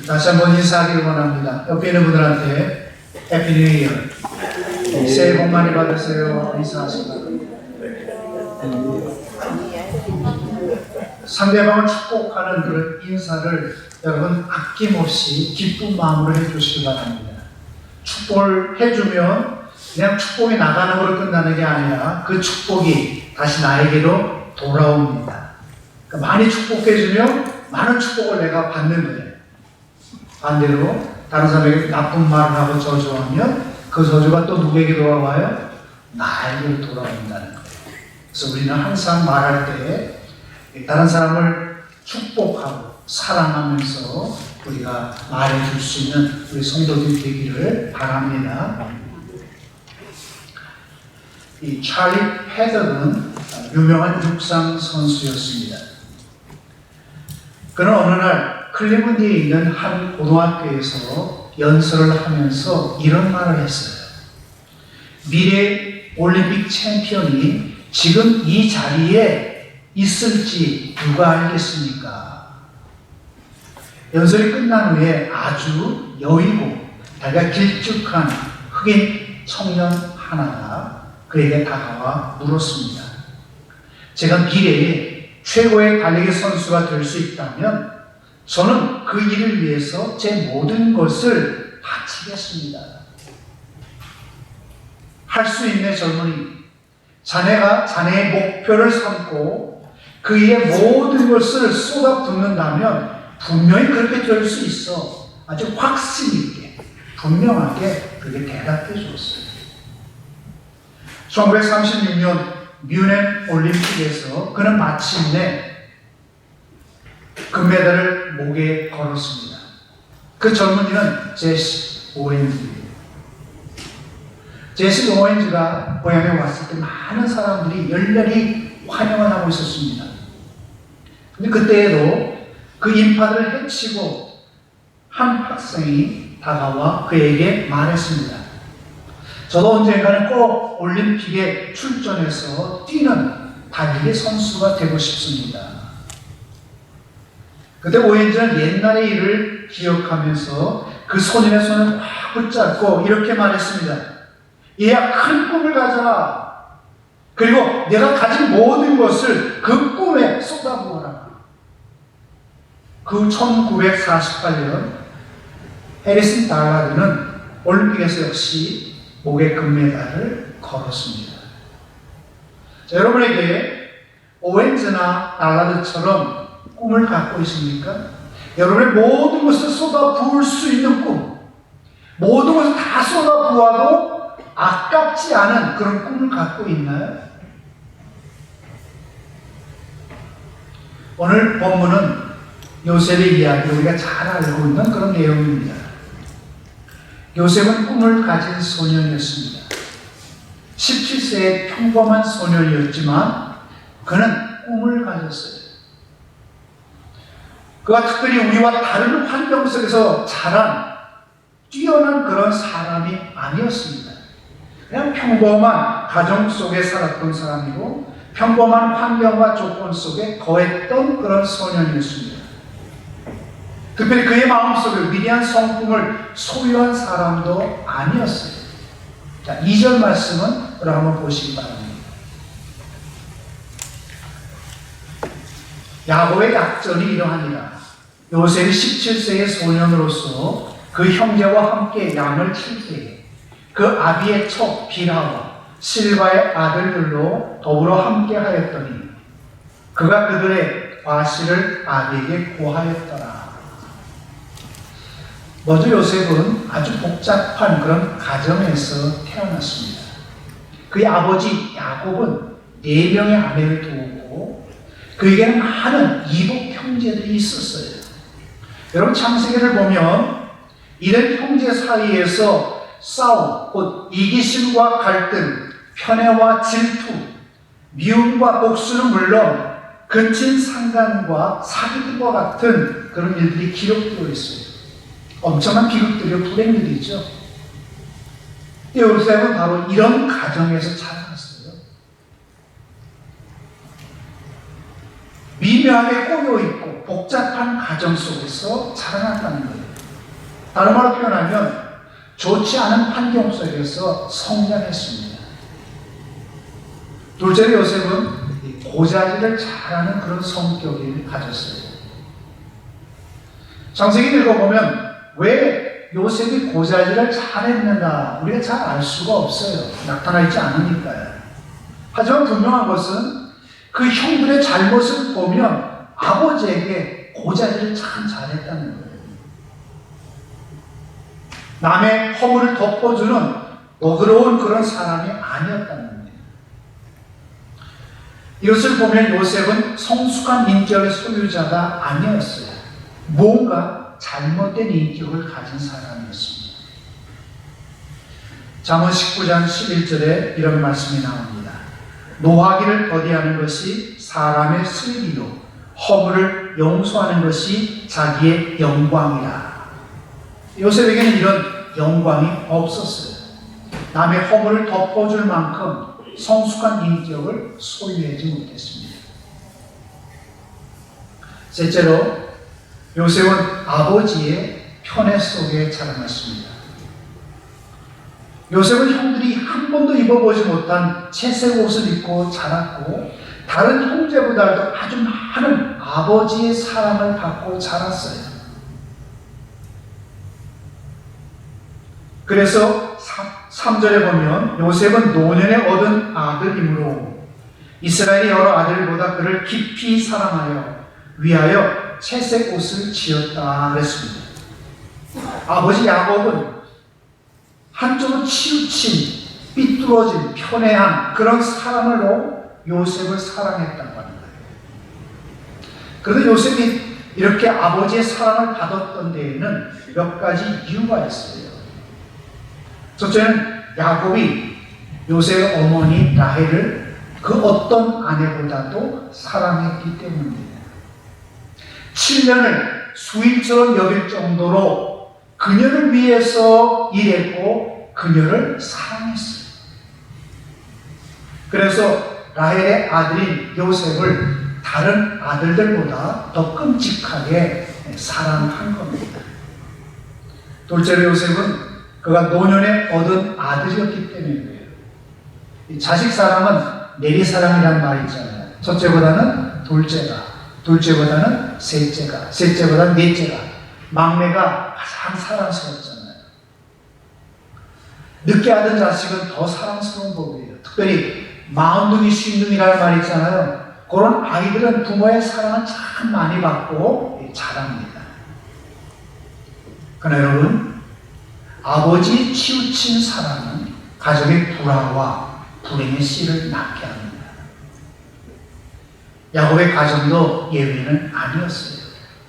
다시 한번 인사하기를 원합니다. 옆에 있는 분들한테 해피 뉴 이어, 새해 복 많이 받으세요. 인사하시기 바랍니다. 상대방을 축복하는 그런 인사를 여러분 아낌없이 기쁜 마음으로 해주시기 바랍니다. 축복을 해주면 그냥 축복이 나가는 걸로 끝나는 게 아니라 그 축복이 다시 나에게로 돌아옵니다. 그러니까 많이 축복해주면 많은 축복을 내가 받는 거예요. 반대로 다른 사람에게 나쁜 말을 하고 저주하면 그 저주가 또 누구에게 돌아와요? 나에게 돌아온다는 거예요. 그래서 우리는 항상 말할 때 다른 사람을 축복하고 사랑하면서 우리가 말해줄 수 있는 우리 성도들 되기를 바랍니다. 이 찰리 패덕은 유명한 육상 선수였습니다. 그는 어느 날 클리먼드에 있는 한 고등학교에서 연설을 하면서 이런 말을 했어요. 미래 올림픽 챔피언이 지금 이 자리에 있을지 누가 알겠습니까? 연설이 끝난 후에 아주 여의고 다리가 길쭉한 흑인 청년 하나가 그에게 다가와 물었습니다. 제가 미래에 최고의 달리기 선수가 될 수 있다면 저는 그 일을 위해서 제 모든 것을 바치겠습니다. 할 수 있네 젊은이. 자네가 자네의 목표를 삼고 그 일에 모든 것을 쏟아붓는다면 분명히 그렇게 될 수 있어. 아주 확신 있게 분명하게 그렇게 대답해 주었어요. 1936년 뮌헨 올림픽에서 그는 마침내 금메달을 목에 걸었습니다. 그 젊은이는 제시 오웬즈입니다. 제시 오웬즈가 고향에 왔을 때 많은 사람들이 열렬히 환영을 하고 있었습니다. 근데 그때에도 그 인파들을 해치고 한 학생이 다가와 그에게 말했습니다. 저도 언젠가는 꼭 올림픽에 출전해서 뛰는 달리기 선수가 되고 싶습니다. 그때 오웬즈는 옛날의 일을 기억하면서 그 소년의 손을 확 붙잡고 이렇게 말했습니다. 얘야, 큰 꿈을 가져라. 그리고 내가 가진 모든 것을 그 꿈에 쏟아부어라. 그 1948년 해리슨 달라드는 올림픽에서 역시 목에 금메달을 걸었습니다. 자, 여러분에게 오웬즈나 달라드처럼 꿈을 갖고 있습니까? 여러분의 모든 것을 쏟아부을 수 있는 꿈, 모든 것을 다 쏟아부어도 아깝지 않은 그런 꿈을 갖고 있나요? 오늘 본문은 요셉의 이야기, 우리가 잘 알고 있는 그런 내용입니다. 요셉은 꿈을 가진 소년이었습니다. 17세의 평범한 소년이었지만 그는 꿈을 가졌어요. 그가 특별히 우리와 다른 환경 속에서 자란 뛰어난 그런 사람이 아니었습니다. 그냥 평범한 가정 속에 살았던 사람이고 평범한 환경과 조건 속에 거했던 그런 소년이었습니다. 특별히 그의 마음속에 위대한 성품을 소유한 사람도 아니었어요. 자, 2절 말씀은 우리 한번 보시기 바랍니다. 야곱의 약전이 이러하니라. 요셉이 17세의 소년으로서 그 형제와 함께 양을 칠 때에 그 아비의 척 빌하와 실바의 아들들로 더불어 함께 하였더니 그가 그들의 과실을 아비에게 고하였더라. 먼저 요셉은 아주 복잡한 그런 가정에서 태어났습니다. 그의 아버지 야곱은 4명의 아내를 두었고 그에게는 많은 이복 형제들이 있었어요. 여러분 창세기를 보면 이런 형제 사이에서 싸움, 곧 이기심과 갈등, 편애와 질투, 미움과 복수는 물론 근친 상간과 사기들과 같은 그런 일들이 기록되어 있어요. 엄청난 비극들이요, 불행들이죠. 요셉은 바로 이런 가정에서 자라났어요. 미묘하게 꼬여있고 복잡한 가정 속에서 자라났다는 거예요. 다른 말로 표현하면 좋지 않은 환경 속에서 성장했습니다. 둘째로 요셉은 고자질을 잘하는 그런 성격을 가졌어요. 창세기 읽어보면 왜 요셉이 고자질을 잘했는가 우리가 잘 알 수가 없어요. 나타나 있지 않으니까요. 하지만 분명한 것은 그 형들의 잘못을 보면 아버지에게 고자질을 참 잘했다는 거예요. 남의 허물을 덮어주는 너그러운 그런 사람이 아니었다는 거예요. 이것을 보면 요셉은 성숙한 인격의 소유자가 아니었어요. 뭔가 잘못된 인격을 가진 사람이었습니다. 잠언 19장 11절에 이런 말씀이 나옵니다. 노하기를 더디하는 것이 사람의 슬기요 허물을 용서하는 것이 자기의 영광이라. 요셉에게는 이런 영광이 없었어요. 남의 허물을 덮어줄 만큼 성숙한 인격을 소유하지 못했습니다. 셋째로 요셉은 아버지의 편애 속에 자라났습니다. 요셉은 형들이 한 번도 입어보지 못한 채색 옷을 입고 자랐고 다른 형제보다도 아주 많은 아버지의 사랑을 받고 자랐어요. 그래서 3절에 보면 요셉은 노년에 얻은 아들이므로 이스라엘의 여러 아들보다 그를 깊이 사랑하여 위하여 채색 옷을 지었다 그랬습니다. 아버지 야곱은 한쪽은 치우친 삐뚤어진 편애한 그런 사랑으로 요셉을 사랑했다고 합니다. 그런데 요셉이 이렇게 아버지의 사랑을 받았던 데에는 몇 가지 이유가 있어요. 첫째는 야곱이 요셉의 어머니 라헬을 그 어떤 아내보다도 사랑했기 때문입니다. 7년을 수입처럼 여길 정도로 그녀를 위해서 일했고 그녀를 사랑했어요. 그래서 라헬의 아들인 요셉을 다른 아들들보다 더 끔찍하게 사랑한 겁니다. 둘째로 요셉은 그가 노년에 얻은 아들이었기 때문이에요. 자식 사랑은 내리사랑이라는 말이 있잖아요. 첫째보다는 둘째가, 둘째보다는 셋째가, 셋째보다는 넷째가, 막내가 가장 사랑스럽잖아요. 늦게 얻은 자식은 더 사랑스러운 법이에요. 특별히 마흔둥이, 쉰둥이라는 말이 있잖아요. 그런 아이들은 부모의 사랑을 참 많이 받고 자랍니다. 그러나 여러분, 아버지 치우친 사랑은 가정의 불화와 불행의 씨를 낳게 합니다. 야곱의 가정도 예외는 아니었어요.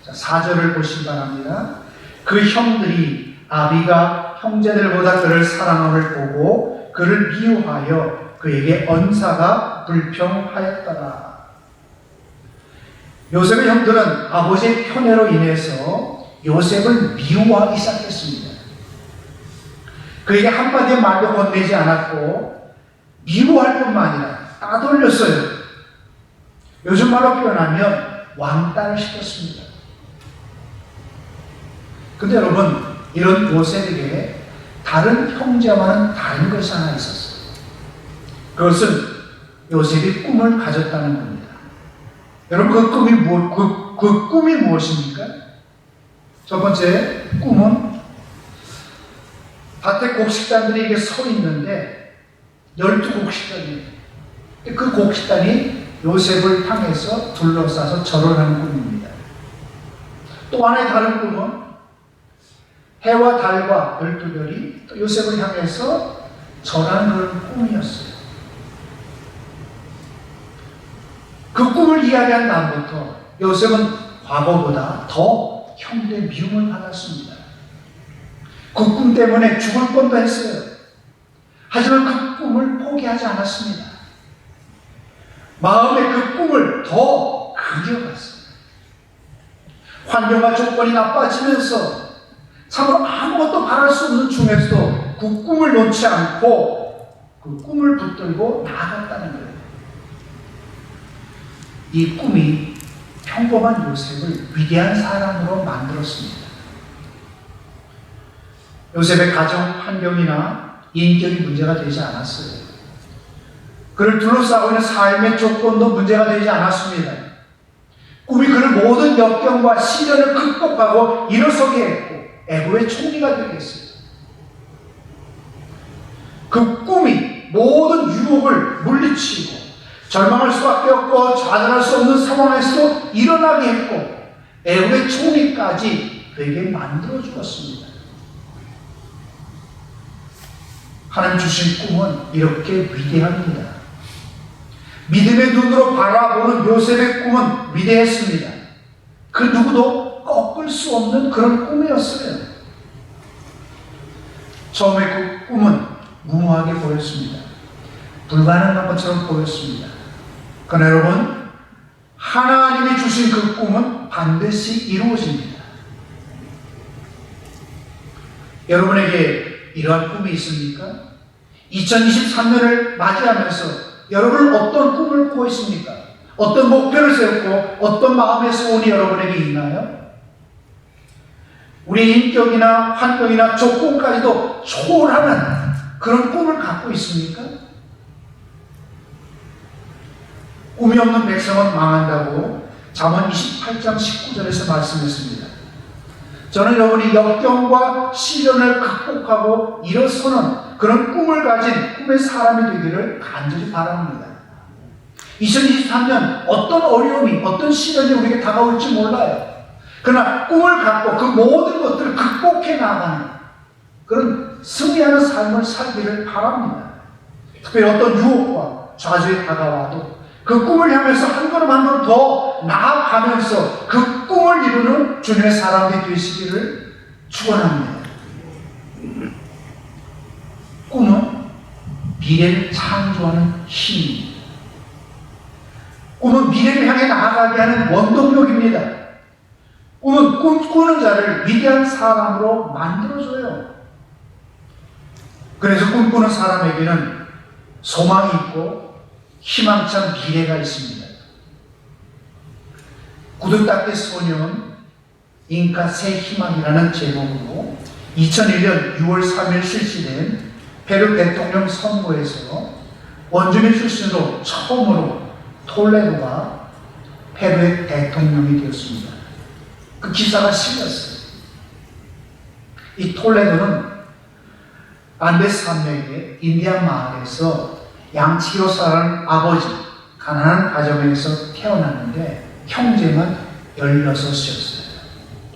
자, 4절을 보시기 바랍니다. 그 형들이 아비가 형제들보다 그를 사랑함을 보고 그를 미워하여 그에게 언사가 불평하였더라. 요셉의 형들은 아버지의 편애로 인해서 요셉을 미워하기 시작했습니다. 그에게 한마디의 말도 건네지 않았고 미워할 뿐만 아니라 따돌렸어요. 요즘 말로 표현하면 왕따를 시켰습니다. 근데 여러분, 이런 요셉에게 다른 형제와는 다른 것이 하나 있었어요. 그것은 요셉이 꿈을 가졌다는 겁니다. 여러분, 그 꿈이 무엇입니까? 첫 번째 꿈은 밭에 곡식단들이 이게 서 있는데 12곡식단이에요. 그 곡식단이 요셉을 향해서 둘러싸서 절을 하는 꿈입니다. 또 하나의 다른 꿈은 해와 달과 12별이 또 요셉을 향해서 절하는 그런 꿈이었어요. 그 꿈을 이야기한 다음부터 요셉은 과거보다 더 형들의 미움을 받았습니다. 그 꿈 때문에 죽을 뻔도 했어요. 하지만 그 꿈을 포기하지 않았습니다. 마음에 그 꿈을 더 그려갔어요. 환경과 조건이 나빠지면서 참으로 아무것도 바랄 수 없는 중에서도 그 꿈을 놓지 않고 그 꿈을 붙들고 나아갔다는 거예요. 이 꿈이 평범한 요셉을 위대한 사람으로 만들었습니다. 요셉의 가정 환경이나 인격이 문제가 되지 않았어요. 그를 둘러싸고 있는 삶의 조건도 문제가 되지 않았습니다. 꿈이 그를 모든 역경과 시련을 극복하고 일어서게 했고 애고의 총리가 되게 했어요. 그 꿈이 모든 유혹을 물리치고 절망할 수밖에 없고 좌절할 수 없는 상황에서도 일어나게 했고 애고의 총리까지 되게 만들어 주었습니다. 하나님 주신 꿈은 이렇게 위대합니다. 믿음의 눈으로 바라보는 요셉의 꿈은 위대했습니다. 그 누구도 꺾을 수 없는 그런 꿈이었어요. 처음에 그 꿈은 무모하게 보였습니다. 불가능한 것처럼 보였습니다. 그러나 여러분, 하나님이 주신 그 꿈은 반드시 이루어집니다. 여러분에게 이러한 꿈이 있습니까? 2023년을 맞이하면서 여러분은 어떤 꿈을 꾸고 있습니까? 어떤 목표를 세웠고 어떤 마음의 소원이 여러분에게 있나요? 우리의 인격이나 환경이나 조건까지도 초월하는 그런 꿈을 갖고 있습니까? 꿈이 없는 백성은 망한다고 잠언 28장 19절에서 말씀했습니다. 저는 여러분이 역경과 시련을 극복하고 일어서는 그런 꿈을 가진 꿈의 사람이 되기를 간절히 바랍니다. 2023년 어떤 어려움이, 어떤 시련이 우리에게 다가올지 몰라요. 그러나 꿈을 갖고 그 모든 것들을 극복해 나가는 그런 승리하는 삶을 살기를 바랍니다. 특별히 어떤 유혹과 좌절이 다가와도 그 꿈을 향해서 한 걸음 한 걸음 더 나아가면서 그 꿈을 이루는 주님의 사람이 되시기를 축원합니다. 꿈은 미래를 창조하는 힘입니다. 꿈은 미래를 향해 나아가게 하는 원동력입니다. 꿈은 꿈꾸는 자를 위대한 사람으로 만들어줘요. 그래서 꿈꾸는 사람에게는 소망이 있고 희망찬 미래가 있습니다. 구두닦이 소년 잉카 새 희망이라는 제목으로 2001년 6월 3일 실시된 페루 대통령 선거에서 원주민 출신으로 처음으로 톨레도가 페루의 대통령이 되었습니다. 그 기사가 실렸어요. 이 톨레도는 안데스 산맥의 인디안 마을에서 양치기로 살아가는 아버지, 가난한 가정에서 태어났는데 형제만 16이었어요.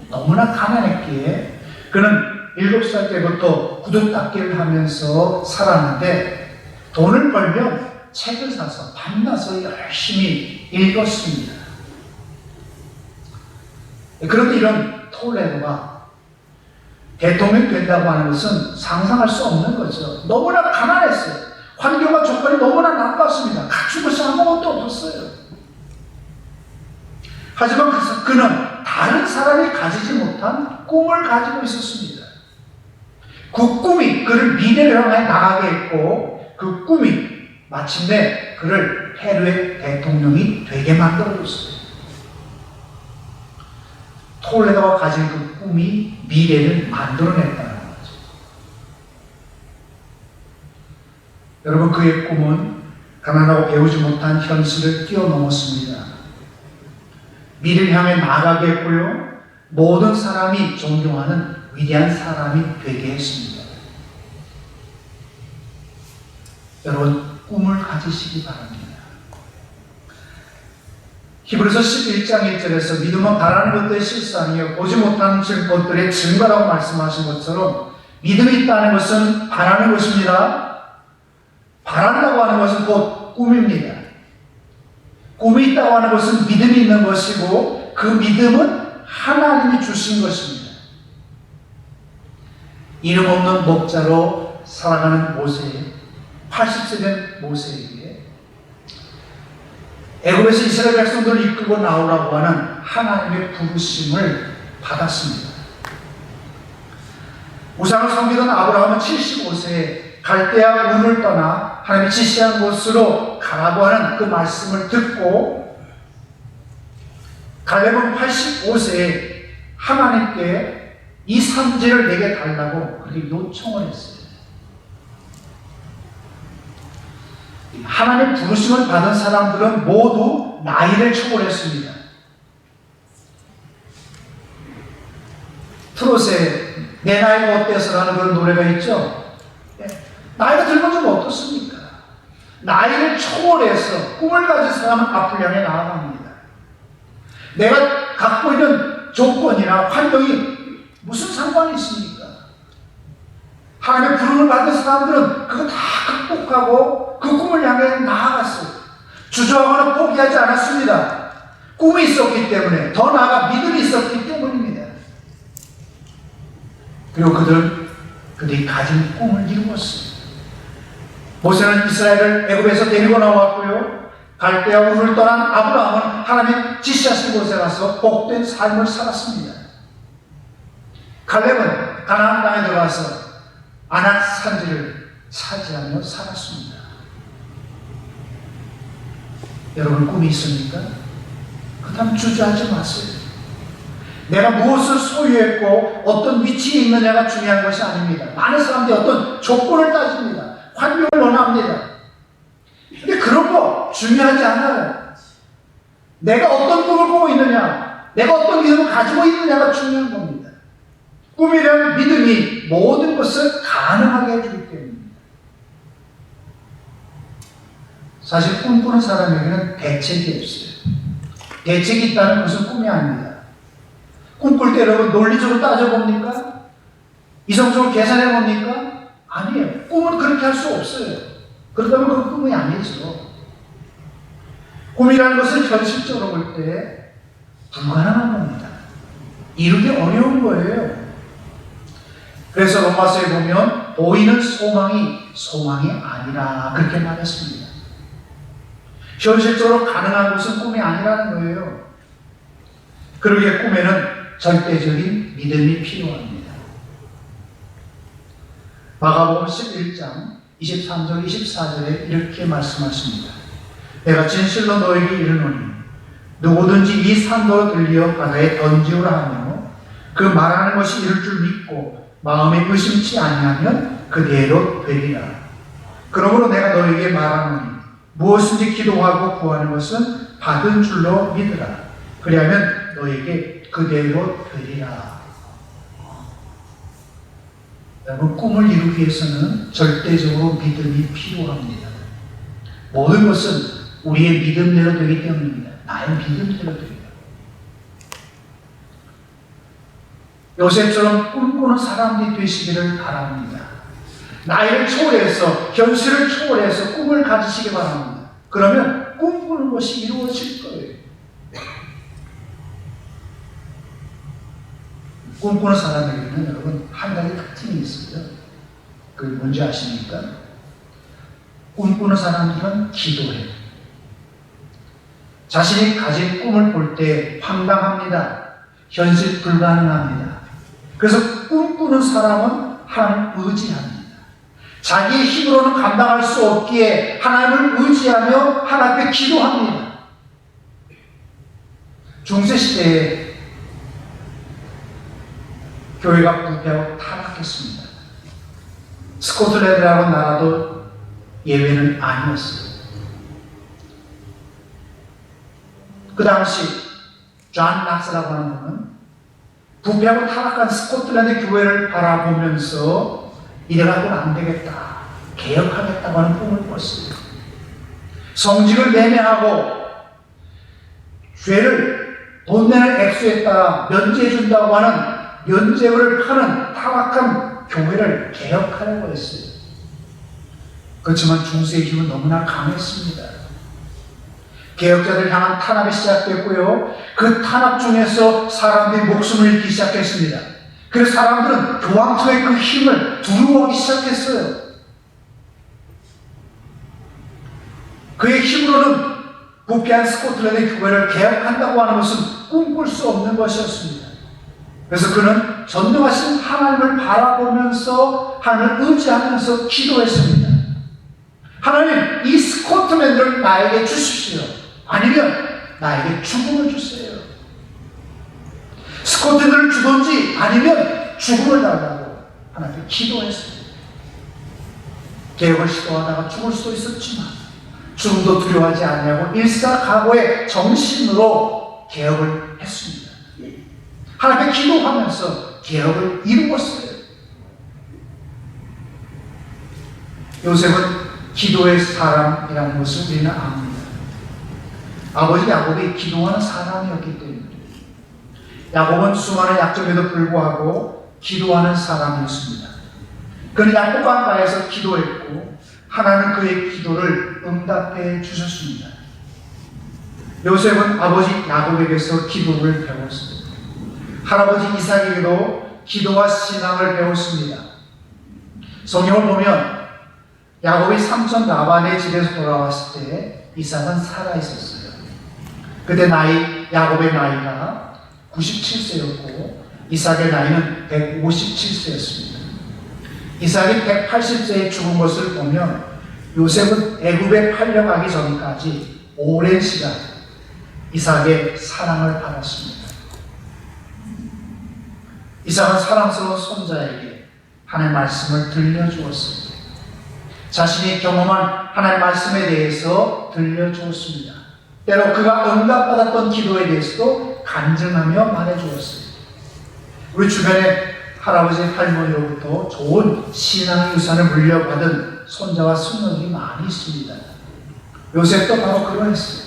너무나 가난했기에 그는 7살 때부터 구두닦기를 하면서 살았는데 돈을 벌면 책을 사서 밤낮을 열심히 읽었습니다. 그런데 이런 톨레도가 대통령이 된다고 하는 것은 상상할 수 없는 거죠. 너무나 가난했어요. 환경과 조건이 너무나 나빴습니다. 갖춘 것이 아무것도 없었어요. 하지만 그는 다른 사람이 가지지 못한 꿈을 가지고 있었습니다. 그 꿈이 그를 미래를 향해 나가게 했고 그 꿈이 마침내 그를 페루의 대통령이 되게 만들어줬어요. 톨레도가 가진 그 꿈이 미래를 만들어냈다는 거죠. 여러분, 그의 꿈은 가난하고 배우지 못한 현실을 뛰어넘었습니다. 미래를 향해 나아가게 했고요. 모든 사람이 존경하는 위대한 사람이 되게 했습니다. 여러분, 꿈을 가지시기 바랍니다. 히브리서 11장 1절에서 믿음은 바라는 것들의 실수 아니요 보지 못하는 것들의 증거라고 말씀하신 것처럼 믿음이 있다는 것은 바라는 것입니다. 바란다고 하는 것은 곧 꿈입니다. 꿈이 있다고 하는 것은 믿음이 있는 것이고 그 믿음은 하나님이 주신 것입니다. 이름 없는 목자로 살아가는 모세, 80세 된 모세에게 애굽에서 이스라엘 백성들을 이끌고 나오라고 하는 하나님의 부르심을 받았습니다. 우상을 섬기던 아브라함은 75세에 갈대아 우를 떠나 하나님이 지시한 곳으로 가라고 하는 그 말씀을 듣고 갈렙은 85세에 하나님께 이 산지를 내게 달라고 그렇게 요청을 했어요. 하나님의 부르심을 받은 사람들은 모두 나이를 초월했습니다. 트롯에 내 나이가 어때서라는 그런 노래가 있죠. 나이가 들면 좀 어떻습니까? 나이를 초월해서 꿈을 가진 사람은 앞을 향해 나아갑니다. 내가 갖고 있는 조건이나 환경이 무슨 상관이 있습니까? 하나님의 부름을 받은 사람들은 그거 다 극복하고 그 꿈을 향해 나아갔어요. 주저하거나 포기하지 않았습니다. 꿈이 있었기 때문에, 더 나아가 믿음이 있었기 때문입니다. 그리고 그들이 가진 꿈을 이루었어요. 모세는 이스라엘을 애굽에서 데리고 나왔고요. 갈대아 우를 떠난 아브라함은 하나님의 지시하신 곳에 가서 복된 삶을 살았습니다. 갈렙은 가나안 땅에 들어가서 아낙 산지를 차지하며 살았습니다. 여러분 꿈이 있습니까? 그렇다면 주저하지 마세요. 내가 무엇을 소유했고 어떤 위치에 있느냐가 중요한 것이 아닙니다. 많은 사람들이 어떤 조건을 따집니다. 환경을 원합니다. 근데 그런 거 중요하지 않아요. 내가 어떤 꿈을 꾸고 있느냐, 내가 어떤 믿음을 가지고 있느냐가 중요한 겁니다. 꿈이란 믿음이 모든 것을 가능하게 해주기 때문입니다. 사실 꿈꾸는 사람에게는 대책이 없어요. 대책이 있다는 것은 꿈이 아닙니다. 꿈꿀 때 여러분 논리적으로 따져봅니까? 이성적으로 계산해봅니까? 아니에요. 꿈은 그렇게 할 수 없어요. 그렇다면 그건 꿈이 아니죠. 꿈이라는 것은 현실적으로 볼 때 불가능한 겁니다. 이루기 어려운 거예요. 그래서 로마서에 보면 보이는 소망이 아니라 그렇게 말했습니다. 현실적으로 가능한 것은 꿈이 아니라는 거예요. 그러기에 꿈에는 절대적인 믿음이 필요합니다. 마가복음 11장 23절 24절에 이렇게 말씀하십니다. 내가 진실로 너에게 이르노니 누구든지 이 산도로 들려 바다에 던지오라 하며 그 말하는 것이 이룰 줄 믿고 마음에 의심치 아니하면 그대로 되리라. 그러므로 내가 너에게 말하노니 무엇인지 기도하고 구하는 것은 받은 줄로 믿으라. 그리하면 너에게 그대로 되리라. 여러분 꿈을 이루기 위해서는 절대적으로 믿음이 필요합니다. 모든 것은 우리의 믿음대로 되기 때문입니다. 나의 믿음대로 됩니다. 요셉처럼 꿈꾸는 사람들이 되시기를 바랍니다. 나이를 초월해서, 현실을 초월해서 꿈을 가지시기 바랍니다. 그러면 꿈꾸는 것이 이루어질 거예요. 꿈꾸는 사람에게는 여러분 한 가지 특징이 있어요. 그게 뭔지 아십니까? 꿈꾸는 사람들은 기도해요. 자신이 가진 꿈을 볼 때 황당합니다. 현실 불가능합니다. 그래서 꿈꾸는 사람은 하나님을 의지합니다. 자기의 힘으로는 감당할 수 없기에 하나님을 의지하며 하나님 앞에 기도합니다. 중세시대에 교회가 부패하고 타락했습니다. 스코틀랜드라는 나라도 예외는 아니었어요. 그 당시 존 낙스라고 하는 분은 부패하고 타락한 스코틀랜드 교회를 바라보면서 이래가지고는 안 되겠다, 개혁하겠다고 하는 꿈을 꿨어요. 성직을 매매하고 죄를 돈 내는 액수에 따라 면제해준다고 하는 면제를 파는 타락한 교회를 개혁하려고 했어요. 그렇지만 중세의 힘은 너무나 강했습니다. 개혁자들 향한 탄압이 시작됐고요. 그 탄압 중에서 사람들이 목숨을 잃기 시작했습니다. 그래서 사람들은 교황청의 그 힘을 두려워하기 시작했어요. 그의 힘으로는 부패한 스코틀랜드 교회를 개혁한다고 하는 것은 꿈꿀 수 없는 것이었습니다. 그래서 그는 전능하신 하나님을 바라보면서 하나님을 의지하면서 기도했습니다. 하나님, 이 스코틀랜드를 나에게 주십시오. 아니면 나에게 죽음을 주세요. 스코틀랜드를 주든지 아니면 죽음을 달라고 하나님께 기도했어요. 개혁을 시도하다가 죽을 수도 있었지만 죽음도 두려워하지 않냐고 일사각오의 정신으로 개혁을 했습니다. 하나님께 기도하면서 개혁을 이루었어요. 요셉은 기도의 사람이라는 것을 우리는 압니다. 아버지 야곱이 기도하는 사람이었기 때문에 야곱은 수많은 약점에도 불구하고 기도하는 사람이었습니다. 그는 야곱강가에서 기도했고 하나님은 그의 기도를 응답해 주셨습니다. 요셉은 아버지 야곱에게서 기도를 배웠습니다. 할아버지 이삭에게도 기도와 신앙을 배웠습니다. 성경을 보면 야곱이 삼촌 라반의 집에서 돌아왔을 때 이삭은 살아있었어요. 그때 야곱의 나이가 97세였고 이삭의 나이는 157세였습니다. 이삭이 180세에 죽은 것을 보면 요셉은 애굽에 팔려가기 전까지 오랜 시간 이삭의 사랑을 받았습니다. 이삭은 사랑스러운 손자에게 하나님의 말씀을 들려주었습니다. 자신이 경험한 하나님의 말씀에 대해서 들려주었습니다. 때로 그가 응답받았던 기도에 대해서도 간증하며 말해주었습니다. 우리 주변에 할아버지 할머니로부터 좋은 신앙의 유산을 물려받은 손자와 손녀들이 많이 있습니다. 요셉도 바로 그러했어요.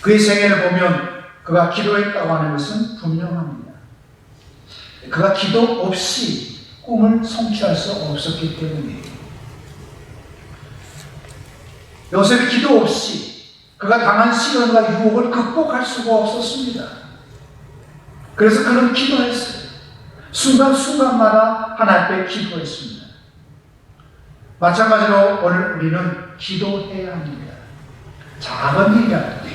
그의 생애를 보면 그가 기도했다고 하는 것은 분명합니다. 그가 기도 없이 꿈을 성취할 수 없었기 때문이에요. 요셉이 기도 없이 그가 당한 시련과 유혹을 극복할 수가 없었습니다. 그래서 그는 기도했어요. 순간순간마다 하나님 앞에 기도했습니다. 마찬가지로 오늘 우리는 기도해야 합니다. 작은 일이라도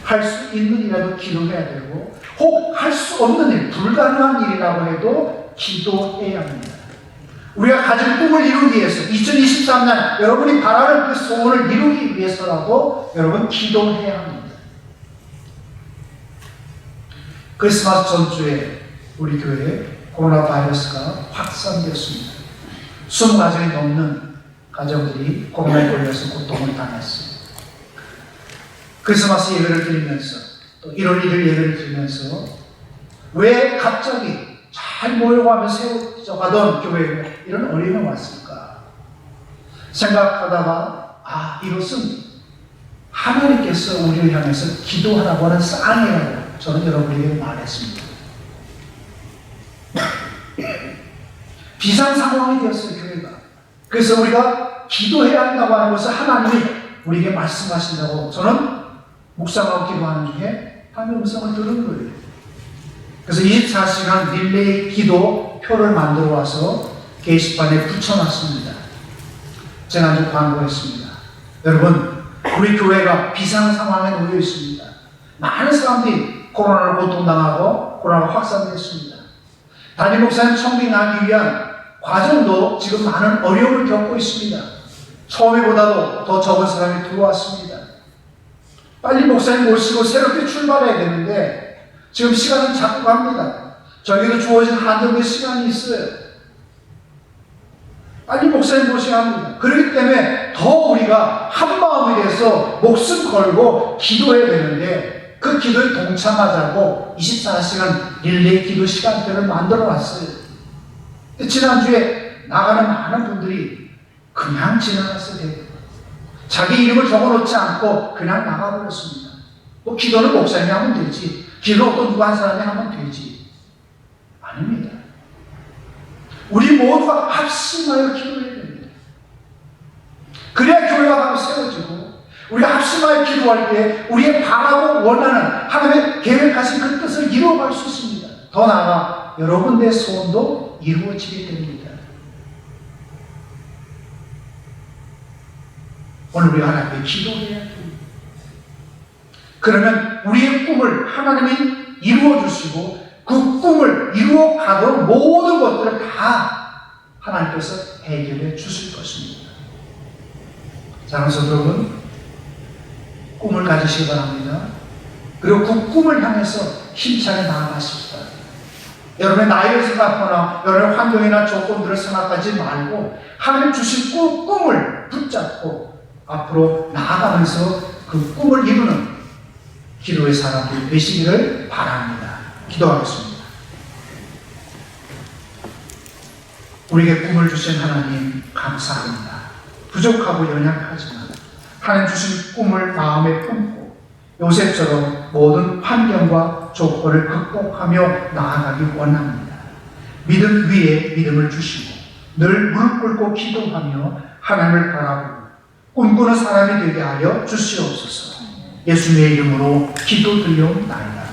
할 수 있는 일이라도 기도해야 되고 혹 할 수 없는 일, 불가능한 일이라고 해도 기도해야 합니다. 우리가 가진 꿈을 이루기 위해서 2023년 여러분이 바라는 그 소원을 이루기 위해서라도 여러분 기도해야 합니다. 크리스마스 전주에 우리 교회에 코로나 바이러스가 확산되었습니다. 20가정이 넘는 가정들이 코로나에 걸려서 고통을 당했어요. 크리스마스 예배를 드리면서 또 1월 1일 예배를 드리면서 왜 갑자기 잘 모여가며 세워져가던 교회에 이런 어려움이 왔을까 생각하다가 이것은 하나님께서 우리를 향해서 기도하라고 하는 쌍이라고 저는 여러분에게 말했습니다. 비상 상황이 되었어요, 교회가. 그래서 우리가 기도해야 한다고 하는 것을 하나님이 우리에게 말씀하신다고 저는 묵상하고 기도하는 중에 하나님의 음성을 들은 거예요. 그래서 24시간 릴레이 기도 표를 만들어 와서 게시판에 붙여놨습니다. 지난주 광고했습니다. 여러분, 우리 교회가 비상 상황에 놓여 있습니다. 많은 사람들이 코로나로 고통당하고 코로나가 확산됐습니다. 담임 목사님 청빙하기 위한 과정도 지금 많은 어려움을 겪고 있습니다. 처음에보다도 더 적은 사람이 들어왔습니다. 빨리 목사님 모시고 새롭게 출발해야 되는데 지금 시간은 자꾸 갑니다. 저에게도 주어진 한정된 시간이 있어요. 빨리 목사님 모셔야 합니다. 그렇기 때문에 더 우리가 한마음이 돼서 목숨 걸고 기도해야 되는데 그 기도에 동참하자고 24시간 릴레이 기도 시간표를 만들어 놨어요. 지난주에 나가는 많은 분들이 그냥 지나갔어요. 자기 이름을 적어놓지 않고 그냥 나가버렸습니다. 뭐 기도는 목사님이 하면 되지. 기도 또 누가 한 사람이 하면 되지. 아닙니다. 우리 모두가 합심하여 기도해야 됩니다. 그래야 교회가 바로 세워지고 우리가 합심하여 기도할 때 우리의 바라고 원하는 하나님의 계획하신 그 뜻을 이루어갈 수 있습니다. 더 나아가 여러분의 소원도 이루어지게 됩니다. 오늘 우리가 하나님께 기도해야 됩니다. 그러면 우리의 꿈을 하나님이 이루어 주시고 그 꿈을 이루어 가도록 모든 것들을 다 하나님께서 해결해 주실 것입니다. 사랑하는 여러분, 꿈을 가지시기 바랍니다. 그리고 그 꿈을 향해서 힘차게 나아가시기 바랍니다. 여러분의 나이를 생각하거나 여러분의 환경이나 조건들을 생각하지 말고 하나님 주신 꿈을 붙잡고 앞으로 나아가면서 그 꿈을 이루는 기도의 사람들이 되시기를 바랍니다. 기도하겠습니다. 우리에게 꿈을 주신 하나님 감사합니다. 부족하고 연약하지만 하나님 주신 꿈을 마음에 품고 요셉처럼 모든 환경과 조건을 극복하며 나아가기 원합니다. 믿음 위에 믿음을 주시고 늘 무릎 꿇고 기도하며 하나님을 바라보고 꿈꾸는 사람이 되게 하여 주시옵소서. 예수님의 이름으로 기도 드리옵나이다.